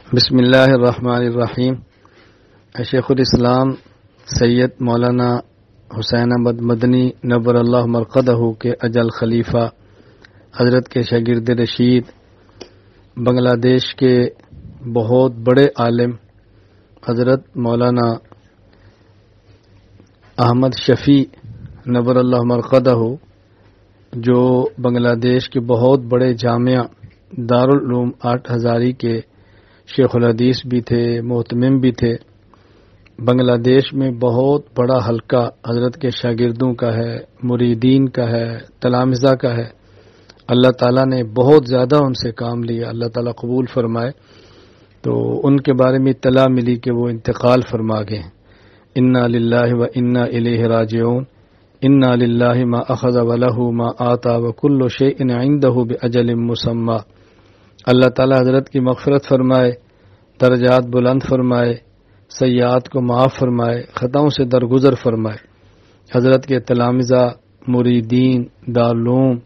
بسم اللہ الرحمن الرحیم۔ شیخ الاسلام سید مولانا حسین احمد مدنی نور اللہ مرقدہ کے اجل خلیفہ حضرت کے شاگرد رشید، بنگلہ دیش کے بہت بڑے عالم حضرت مولانا احمد شفیع نور اللہ مرقدہ، جو بنگلہ دیش کے بہت بڑے جامعہ دارالعلوم 8000 کے شیخ الحدیث بھی تھے، محتمم بھی تھے۔ بنگلہ دیش میں بہت بڑا حلقہ حضرت کے شاگردوں کا ہے، مریدین کا ہے، تلامذہ کا ہے۔ اللہ تعالیٰ نے بہت زیادہ ان سے کام لیا، اللہ تعالیٰ قبول فرمائے۔ تو ان کے بارے میں اطلاع ملی کہ وہ انتقال فرما گئے۔ انا للہ و انا الیہ راجعون، انا للہ ما اخذ ولہ ما آتا وکل شیء عندہ باجل مسمی۔ اللہ تعالیٰ حضرت کی مغفرت فرمائے، درجات بلند فرمائے، سیئات کو معاف فرمائے، خطاؤں سے درگزر فرمائے۔ حضرت کے تلامذہ، مریدین، دارالعلوم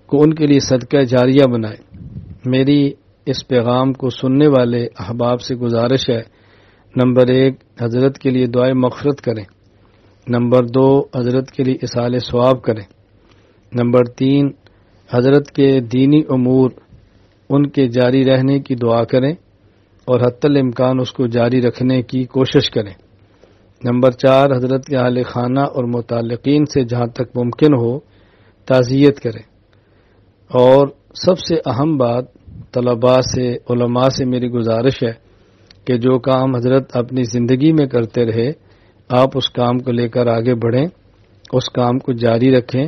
کو ان کے لیے صدقہ جاریہ بنائے۔ میری اس پیغام کو سننے والے احباب سے گزارش ہے، نمبر 1 حضرت کے لیے دعائے مغفرت کریں، نمبر 2 حضرت کے لیے اصالہ ثواب کریں، نمبر 3 حضرت کے دینی امور ان کے جاری رہنے کی دعا کریں اور حتی الامکان اس کو جاری رکھنے کی کوشش کریں، نمبر 4 حضرت کے اہل خانہ اور متعلقین سے جہاں تک ممکن ہو تعزیت کریں، اور سب سے اہم بات طلباء سے، علماء سے میری گزارش ہے کہ جو کام حضرت اپنی زندگی میں کرتے رہے، آپ اس کام کو لے کر آگے بڑھیں، اس کام کو جاری رکھیں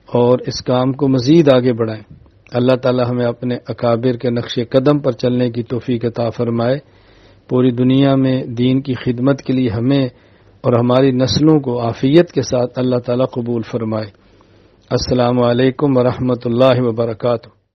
اور اس کام کو مزید آگے بڑھائیں۔ اللہ تعالی ہمیں اپنے اکابر کے نقش قدم پر چلنے کی توفیق عطا فرمائے۔ پوری دنیا میں دین کی خدمت کے لیے ہمیں اور ہماری نسلوں کو عافیت کے ساتھ اللہ تعالی قبول فرمائے۔ السلام علیکم ورحمۃ اللہ وبرکاتہ۔